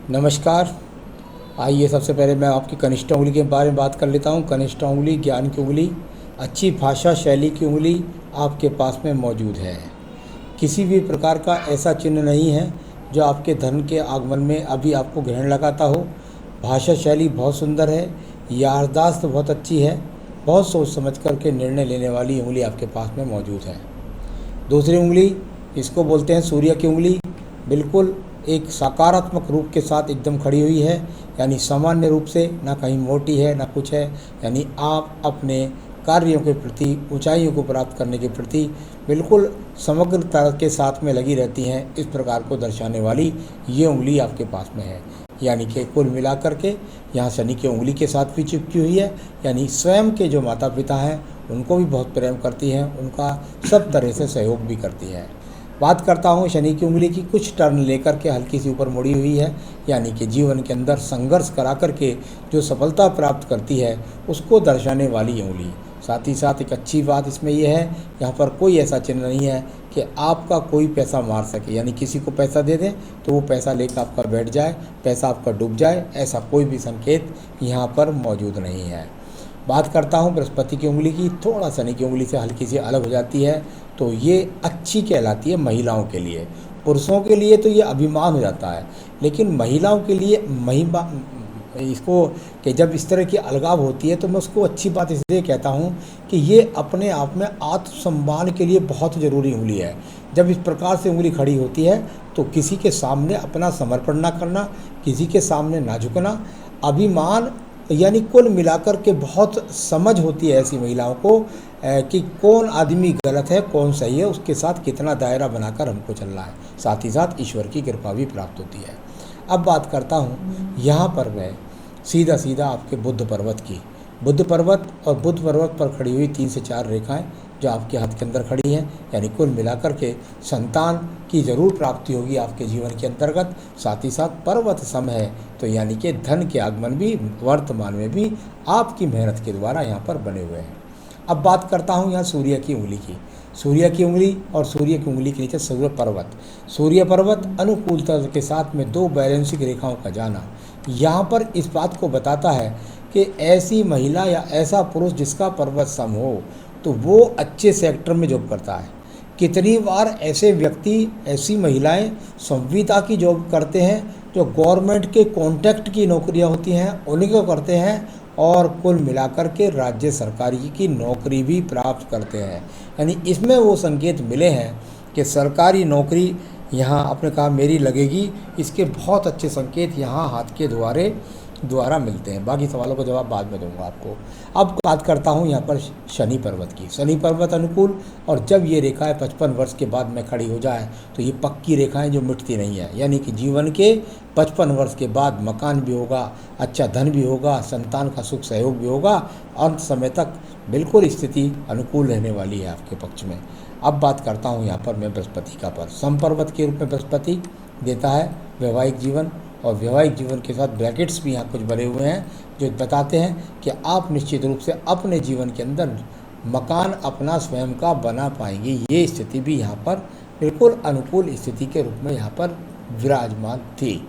नमस्कार। आइए सबसे पहले मैं आपकी कनिष्ठ उंगली के बारे में बात कर लेता हूँ। कनिष्ठ उंगली ज्ञान की उंगली, अच्छी भाषा शैली की उंगली आपके पास में मौजूद है। किसी भी प्रकार का ऐसा चिन्ह नहीं है जो आपके धन के आगमन में अभी आपको ग्रहण लगाता हो। भाषा शैली बहुत सुंदर है, याददाश्त बहुत अच्छी है, बहुत सोच समझ कर के निर्णय लेने वाली उंगली आपके पास में मौजूद है। दूसरी उंगली, इसको बोलते हैं सूर्य की उंगली, बिल्कुल एक सकारात्मक रूप के साथ एकदम खड़ी हुई है, यानी सामान्य रूप से, ना कहीं मोटी है ना कुछ है, यानी आप अपने कार्यों के प्रति, ऊंचाइयों को प्राप्त करने के प्रति बिल्कुल समग्रता के साथ में लगी रहती हैं। इस प्रकार को दर्शाने वाली ये उंगली आपके पास में है। यानी कि कुल मिलाकर के यहाँ शनि की उंगली के साथ भी चिपकी हुई है, यानी स्वयं के जो माता पिता हैं उनको भी बहुत प्रेम करती हैं, उनका सब तरह से सहयोग भी करती है। बात करता हूँ शनि की उंगली की, कुछ टर्न लेकर के हल्की सी ऊपर मुड़ी हुई है, यानी कि जीवन के अंदर संघर्ष करा करके जो सफलता प्राप्त करती है उसको दर्शाने वाली उंगली। साथ ही साथ एक अच्छी बात इसमें यह है, यहाँ पर कोई ऐसा चिन्ह नहीं है कि आपका कोई पैसा मार सके, यानी किसी को पैसा दे दें तो वो पैसा लेकर आपका बैठ जाए, पैसा आपका डूब जाए, ऐसा कोई भी संकेत यहाँ पर मौजूद नहीं है। बात करता हूँ बृहस्पति की उंगली की, थोड़ा शनि की उंगली से हल्की सी अलग हो जाती है, तो ये अच्छी कहलाती है महिलाओं के लिए। पुरुषों के लिए तो ये अभिमान हो जाता है, लेकिन महिलाओं के लिए महिमा इसको कि जब इस तरह की अलगाव होती है तो मैं उसको अच्छी बात इसलिए कहता हूँ कि ये अपने आप में आत्मसम्मान के लिए बहुत ज़रूरी उंगली है। जब इस प्रकार से उंगली खड़ी होती है तो किसी के सामने अपना समर्पण ना करना, किसी के सामने ना झुकना, अभिमान, यानी कुल मिलाकर के बहुत समझ होती है ऐसी महिलाओं को कि कौन आदमी गलत है कौन सही है, उसके साथ कितना दायरा बनाकर हमको चलना है। साथ ही साथ ईश्वर की कृपा भी प्राप्त होती है। अब बात करता हूँ यहाँ पर मैं सीधा सीधा आपके बुद्ध पर्वत की। बुद्ध पर्वत और बुद्ध पर्वत पर खड़ी हुई 3 से 4 रेखाएं जो आपके हाथ के अंदर खड़ी हैं, यानी कुल मिलाकर के संतान की ज़रूर प्राप्ति होगी आपके जीवन के अंतर्गत। साथ ही साथ पर्वत सम है, तो यानी कि धन के आगमन भी वर्तमान में भी आपकी मेहनत के द्वारा यहाँ पर बने हुए हैं। अब बात करता हूँ यहाँ सूर्य की उंगली की। सूर्य की उंगली और सूर्य की उंगली के नीचे सूर्य पर्वत। सूर्य पर्वत अनुकूलता के साथ में 2 बैलेंसिंग रेखाओं का जाना यहाँ पर इस बात को बताता है कि ऐसी महिला या ऐसा पुरुष जिसका पर्वत सम हो तो वो अच्छे सेक्टर में जॉब करता है। कितनी बार ऐसे व्यक्ति, ऐसी महिलाएं संविदा की जॉब करते हैं, जो गवर्नमेंट के कॉन्ट्रैक्ट की नौकरियां होती हैं उन्हीं को करते हैं, और कुल मिलाकर के राज्य सरकारी की नौकरी भी प्राप्त करते हैं। यानी इसमें वो संकेत मिले हैं कि सरकारी नौकरी यहाँ आपने कहा मेरी लगेगी, इसके बहुत अच्छे संकेत यहाँ हाथ के द्वारा मिलते हैं। बाकी सवालों का जवाब बाद में दूंगा आपको। अब बात करता हूँ यहाँ पर शनि पर्वत की। शनि पर्वत अनुकूल, और जब ये रेखाएं 55 वर्ष के बाद में खड़ी हो जाए तो ये पक्की रेखाएं जो मिटती नहीं है, यानी कि जीवन के 55 वर्ष के बाद मकान भी होगा, अच्छा धन भी होगा, संतान का सुख सहयोग भी होगा, अंत समय तक बिल्कुल स्थिति अनुकूल रहने वाली है आपके पक्ष में। अब बात करता हूँ यहाँ पर मैं बृहस्पति का पर्व। समपर्वत के रूप में बृहस्पति देता है वैवाहिक जीवन, और वैवाहिक जीवन के साथ ब्रैकेट्स भी यहाँ कुछ बने हुए हैं जो बताते हैं कि आप निश्चित रूप से अपने जीवन के अंदर मकान अपना स्वयं का बना पाएंगे। ये स्थिति भी यहाँ पर बिल्कुल अनुकूल स्थिति के रूप में यहाँ पर विराजमान थी।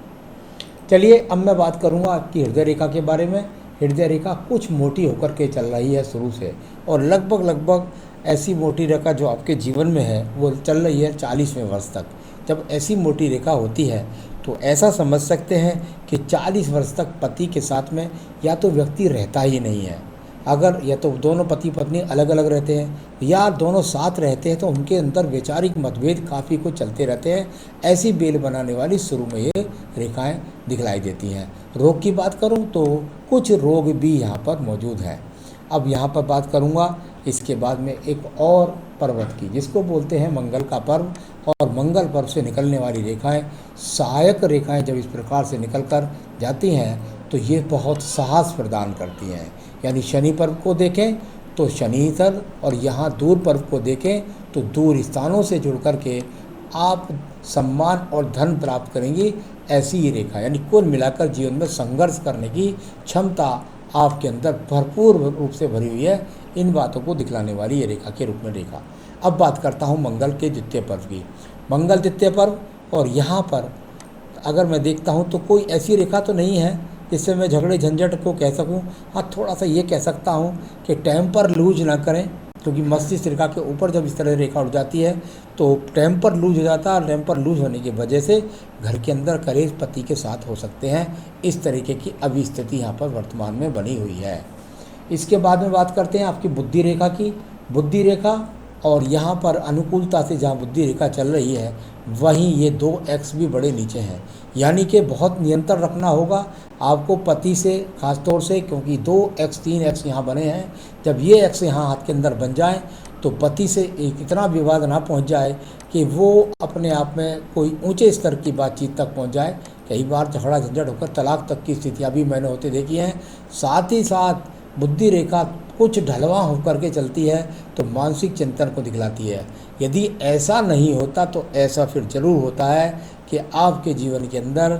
चलिए अब मैं बात करूँगा आपकी हृदय रेखा के बारे में। हृदय रेखा कुछ मोटी होकर के चल रही है शुरू से, और लगभग ऐसी मोटी रेखा जो आपके जीवन में है वो चल रही है 40वें वर्ष तक। जब ऐसी मोटी रेखा होती है तो ऐसा समझ सकते हैं कि 40 वर्ष तक पति के साथ में या तो व्यक्ति रहता ही नहीं है। अगर या तो दोनों पति पत्नी अलग अलग रहते हैं या दोनों साथ रहते हैं तो उनके अंदर वैचारिक मतभेद काफ़ी कुछ चलते रहते हैं। ऐसी बेल बनाने वाली शुरू में ये रेखाएं दिखलाई देती हैं। रोग की बात करूं तो कुछ रोग भी यहाँ पर मौजूद हैं। अब यहाँ पर बात करूँगा इसके बाद में एक और पर्वत की, जिसको बोलते हैं मंगल का पर्व। और मंगल पर्व से निकलने वाली रेखाएं, सहायक रेखाएं जब इस प्रकार से निकल कर जाती हैं तो ये बहुत साहस प्रदान करती हैं। यानी शनि पर्व को देखें तो शनिचर, और यहाँ दूर पर्व को देखें तो दूर स्थानों से जुड़ कर के आप सम्मान और धन प्राप्त करेंगी। ऐसी ही रेखा, यानी कुल मिलाकर जीवन में संघर्ष करने की क्षमता आपके अंदर भरपूर रूप से भरी हुई है। इन बातों को दिखलाने वाली ये रेखा के रूप में रेखा। अब बात करता हूँ मंगल के द्वितीय पर्व की। मंगल द्वितीय पर्व, और यहाँ पर अगर मैं देखता हूँ तो कोई ऐसी रेखा तो नहीं है जिससे मैं झगड़े झंझट को कह सकूँ। हाँ, थोड़ा सा ये कह सकता हूँ कि टेम्पर लूज ना करें, क्योंकि मस्तिष्क रेखा के ऊपर जब इस तरह रेखा उठ जाती है तो टेम्पर लूज हो जाता है, और टेम्पर लूज होने की वजह से घर के अंदर कलेश पति के साथ हो सकते हैं। इस तरीके की अभी स्थिति यहाँ पर वर्तमान में बनी हुई है। इसके बाद में बात करते हैं आपकी बुद्धि रेखा की। बुद्धि रेखा और यहाँ पर अनुकूलता से जहाँ बुद्धि रेखा चल रही है वहीं ये 2 एक्स भी बड़े नीचे हैं, यानी कि बहुत नियंत्रण रखना होगा आपको पति से, खास तौर से, क्योंकि 2 एक्स 3 एक्स यहाँ बने हैं। जब ये एक्स यहाँ हाथ के अंदर बन जाए तो पति से एक इतना विवाद ना पहुँच जाए कि वो अपने आप में कोई ऊंचे स्तर की बातचीत तक पहुँच जाए। कई बार झगड़ा झंझट होकर तलाक तक की स्थितियाँ भी मैंने होते देखी हैं। साथ ही साथ बुद्धि रेखा कुछ ढलवा होकर के चलती है तो मानसिक चिंतन को दिखलाती है। यदि ऐसा नहीं होता तो ऐसा फिर जरूर होता है कि आपके जीवन के अंदर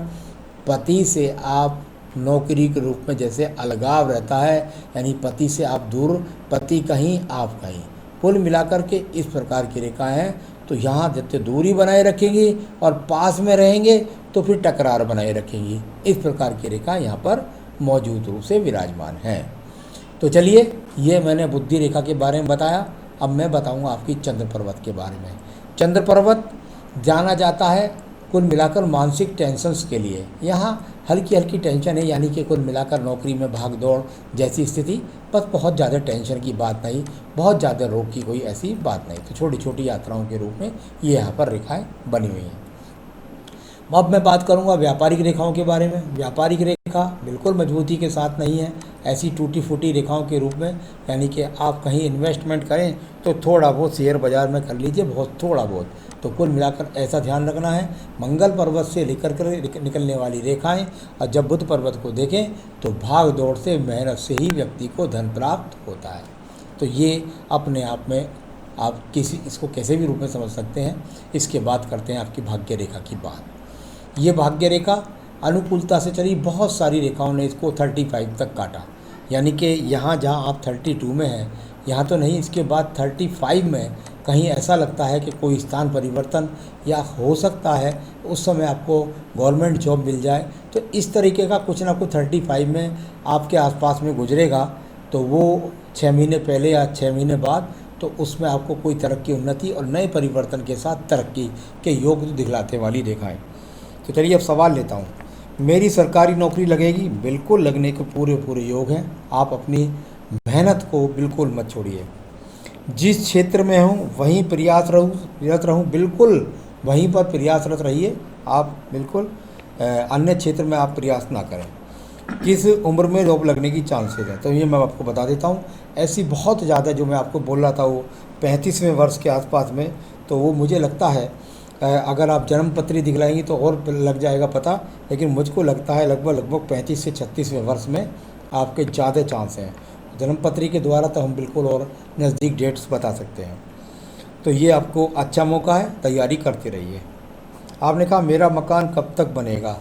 पति से आप नौकरी के रूप में जैसे अलगाव रहता है, यानी पति से आप दूर, पति कहीं आप कहीं, कुल मिलाकर के इस प्रकार की रेखाएं हैं। तो यहाँ जितने दूरी बनाए रखेंगी और पास में रहेंगे तो फिर टकरार बनाए रखेंगी। इस प्रकार की रेखा यहाँ पर मौजूद रूप से विराजमान है। तो चलिए, ये मैंने बुद्धि रेखा के बारे में बताया। अब मैं बताऊंगा आपकी चंद्र पर्वत के बारे में। चंद्र पर्वत जाना जाता है कुल मिलाकर मानसिक टेंशन्स के लिए। यहाँ हल्की हल्की टेंशन है, यानी कि कुल मिलाकर नौकरी में भाग दौड़ जैसी स्थिति, बस बहुत ज़्यादा टेंशन की बात नहीं, बहुत ज़्यादा रोग की कोई ऐसी बात नहीं। तो छोटी छोटी यात्राओं के रूप में ये यहाँ पर रेखाएँ बनी हुई हैं। अब मैं बात करूंगा व्यापारिक रेखाओं के बारे में। व्यापारिक रेखा बिल्कुल मजबूती के साथ नहीं है, ऐसी टूटी फूटी रेखाओं के रूप में, यानी कि आप कहीं इन्वेस्टमेंट करें तो थोड़ा बहुत शेयर बाजार में कर लीजिए, बहुत थोड़ा बहुत। तो कुल मिलाकर ऐसा ध्यान रखना है। मंगल पर्वत से लेकर कर निकलने वाली रेखाएं, और जब बुध पर्वत को देखें तो भाग दौड़ से, मेहनत से ही व्यक्ति को धन प्राप्त होता है। तो ये अपने आप में आप इसको कैसे भी रूप में समझ सकते हैं। इसके बाद करते हैं आपकी भाग्य रेखा की बात। ये भाग्य रेखा अनुकूलता से चली, बहुत सारी रेखाओं ने इसको 35 तक काटा, यानी कि यहाँ जहाँ आप 32 में हैं, यहाँ तो नहीं, इसके बाद 35 में कहीं ऐसा लगता है कि कोई स्थान परिवर्तन या हो सकता है उस समय आपको गवर्नमेंट जॉब मिल जाए। तो इस तरीके का कुछ ना कुछ 35 में आपके आसपास में गुजरेगा। तो वो 6 महीने पहले या 6 महीने बाद, तो उसमें आपको कोई तरक्की, उन्नति और नए परिवर्तन के साथ तरक्की के योग दिखलाते वाली रेखाएँ। तो चलिए अब सवाल लेता हूँ। मेरी सरकारी नौकरी लगेगी? बिल्कुल लगने के पूरे योग हैं। आप अपनी मेहनत को बिल्कुल मत छोड़िए। जिस क्षेत्र में हूँ वहीं प्रयासरत रहूँ, बिल्कुल वहीं पर प्रयासरत रहिए आप, बिल्कुल अन्य क्षेत्र में आप प्रयास ना करें। किस उम्र में जॉब लगने की चांसेस है? तो ये मैं आपको बता देता हूँ। ऐसी बहुत ज़्यादा, जो मैं आपको बोल रहा था वो 35वें वर्ष के आसपास में, तो वो मुझे लगता है अगर आप जन्म पत्री दिखलाएंगी तो और लग जाएगा पता, लेकिन मुझको लगता है लगभग 35 से 36वें वर्ष में आपके ज़्यादा चांस हैं। जन्म पत्री के द्वारा तो हम बिल्कुल और नज़दीक डेट्स बता सकते हैं। तो ये आपको अच्छा मौका है, तैयारी करते रहिए। आपने कहा मेरा मकान कब तक बनेगा?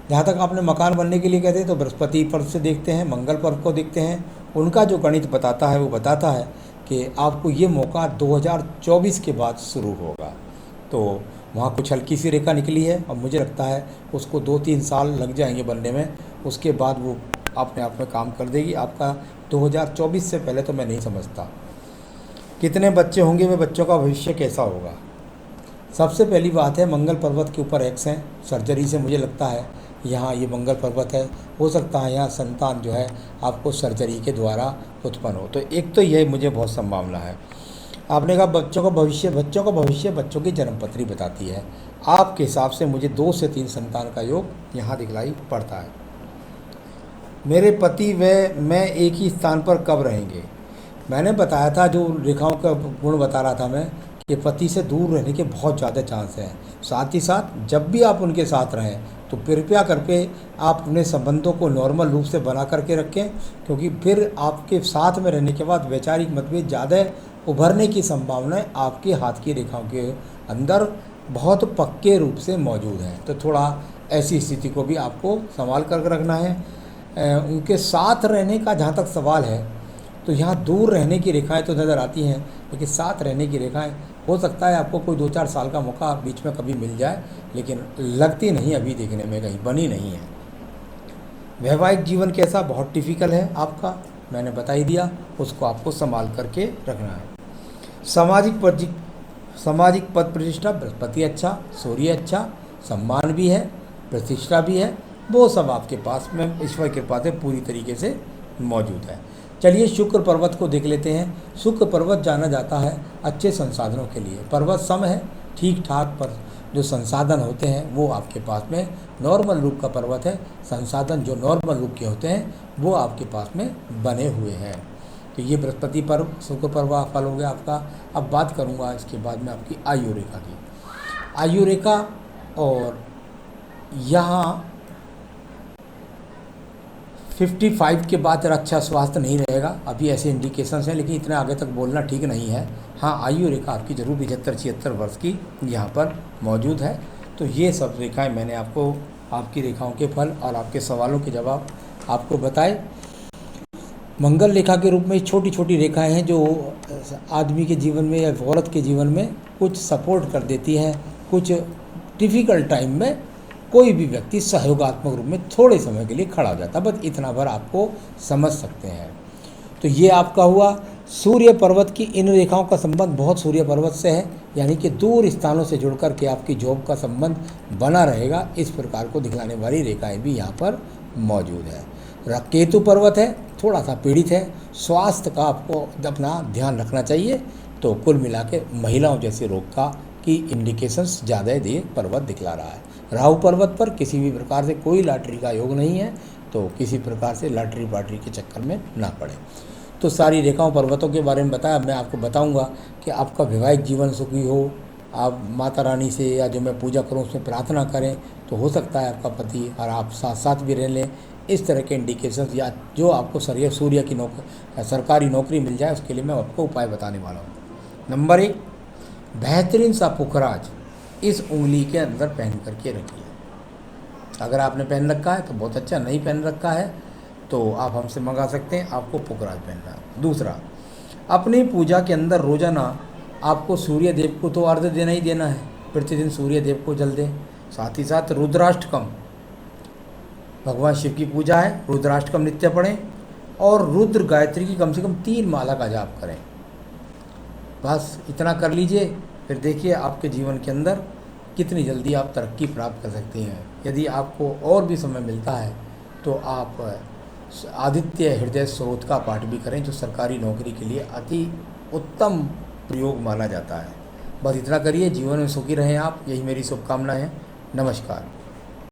जहाँ तक आपने मकान बनने के लिए कहते हैं तो बृहस्पति पर्व से देखते हैं, मंगल पर्व को देखते हैं। उनका जो गणित बताता है वो बताता है कि आपको ये मौका 2024 के बाद शुरू होगा। तो वहाँ कुछ हल्की सी रेखा निकली है और मुझे लगता है उसको 2-3 साल लग जाएंगे बनने में, उसके बाद वो अपने आप में काम कर देगी। आपका 2024 से पहले तो मैं नहीं समझता। कितने बच्चे होंगे, वे बच्चों का भविष्य कैसा होगा? सबसे पहली बात है, मंगल पर्वत के ऊपर एक्स हैं। सर्जरी से मुझे लगता है यहाँ ये मंगल पर्वत है, हो सकता है यहाँ संतान जो है आपको सर्जरी के द्वारा उत्पन्न हो। तो एक तो यह मुझे बहुत संभावना है। आपने कहा बच्चों का भविष्य बच्चों की जन्मपत्री बताती है। आपके हिसाब से मुझे 2 से 3 संतान का योग यहाँ दिखलाई पड़ता है। मेरे पति व मैं एक ही स्थान पर कब रहेंगे? मैंने बताया था, जो रेखाओं का गुण बता रहा था मैं, कि पति से दूर रहने के बहुत ज़्यादा चांस हैं। साथ ही साथ जब भी आप उनके साथ रहें तो कृपया करके आप अपने संबंधों को नॉर्मल रूप से बना करके रखें, क्योंकि फिर आपके साथ में रहने के बाद वैचारिक मतभेद ज़्यादा उभरने की संभावनाएं आपके हाथ की रेखाओं के अंदर बहुत पक्के रूप से मौजूद हैं। तो थोड़ा ऐसी स्थिति को भी आपको संभाल कर रखना है। उनके साथ रहने का जहाँ तक सवाल है तो यहाँ दूर रहने की रेखाएं तो नज़र आती हैं, लेकिन साथ रहने की रेखाएं हो सकता है आपको कोई 2-4 साल का मौका बीच में कभी मिल जाए, लेकिन लगती नहीं अभी देखने में, कहीं बनी नहीं है। वैवाहिक जीवन कैसा, बहुत टिपिकल है आपका, मैंने बता ही दिया, उसको आपको संभाल करके रखना है। सामाजिक पद प्रतिष्ठा, बृहस्पति अच्छा, सूर्य अच्छा, सम्मान भी है, प्रतिष्ठा भी है, वो सब आपके पास में ईश्वर की कृपा से पूरी तरीके से मौजूद है। चलिए शुक्र पर्वत को देख लेते हैं। शुक्र पर्वत जाना जाता है अच्छे संसाधनों के लिए। पर्वत सम है, ठीक ठाक, पर जो संसाधन होते हैं वो आपके पास में नॉर्मल रूप का पर्वत है। संसाधन जो नॉर्मल रूप के होते हैं वो आपके पास में बने हुए हैं। तो ये बृहस्पति पर्व, शुक्र पर्व फल हो गया आपका। अब बात करूँगा इसके बाद में आपकी आयु रेखा की। आयु रेखा, और यहाँ 55 के बाद अच्छा स्वास्थ्य नहीं रहेगा, अभी ऐसे इंडिकेशंस हैं, लेकिन इतने आगे तक बोलना ठीक नहीं है। हाँ, आयु रेखा आपकी जरूर 75-76 वर्ष की यहाँ पर मौजूद है। तो ये सब रेखाएं मैंने आपको, आपकी रेखाओं के फल और आपके सवालों के जवाब आपको बताए। मंगल रेखा के रूप में छोटी छोटी रेखाएं हैं जो आदमी के जीवन में या औरत के जीवन में कुछ सपोर्ट कर देती हैं। कुछ डिफ़िकल्ट टाइम में कोई भी व्यक्ति सहयोगात्मक रूप में थोड़े समय के लिए खड़ा हो जाता है, बस इतना भर आपको समझ सकते हैं। तो ये आपका हुआ। सूर्य पर्वत की इन रेखाओं का संबंध बहुत सूर्य पर्वत से है, यानी कि दूर स्थानों से जुड़कर के आपकी जॉब का संबंध बना रहेगा, इस प्रकार को दिखलाने वाली रेखाएं भी यहाँ पर मौजूद है। केतु पर्वत है, थोड़ा सा पीड़ित है, स्वास्थ्य का आपको अपना ध्यान रखना चाहिए। तो कुल मिला के महिलाओं जैसे रोग का की इंडिकेशंस ज़्यादा ये पर्वत दिखला रहा है। राहु पर्वत पर किसी भी प्रकार से कोई लॉटरी का योग नहीं है, तो किसी प्रकार से लॉटरी पाटरी के चक्कर में ना पड़े। तो सारी रेखाओं पर्वतों के बारे में बताया। मैं आपको बताऊंगा कि आपका वैवाहिक जीवन सुखी हो। आप माता रानी से या जो मैं पूजा करूं उसमें प्रार्थना करें, तो हो सकता है आपका पति और आप साथ साथ भी रह लें। इस तरह के इंडिकेशंस या जो आपको सूर्य की सरकारी नौकरी मिल जाए, उसके लिए मैं आपको उपाय बताने वाला हूँ। नंबर 1, बेहतरीन सा पुखराज इस उंगली के अंदर पहन करके रखिए। अगर आपने पहन रखा है तो बहुत अच्छा, नहीं पहन रखा है तो आप हमसे मंगा सकते हैं, आपको पुखराज पहनना है। दूसरा, अपनी पूजा के अंदर रोजाना आपको सूर्य देव को तो अर्घ्य देना ही देना है, प्रतिदिन सूर्य देव को जल दें। साथ ही साथ रुद्राष्टकम, भगवान शिव की पूजा है, रुद्राष्टकम नित्य पढ़ें और रुद्र गायत्री की कम से कम 3 माला का जाप करें। बस इतना कर लीजिए, फिर देखिए आपके जीवन के अंदर कितनी जल्दी आप तरक्की प्राप्त कर सकती हैं। यदि आपको और भी समय मिलता है तो आप आदित्य हृदय स्रोत का पाठ भी करें, जो सरकारी नौकरी के लिए अति उत्तम प्रयोग माना जाता है। बस इतना करिए, जीवन में सुखी रहें आप, यही मेरी शुभकामना है। नमस्कार।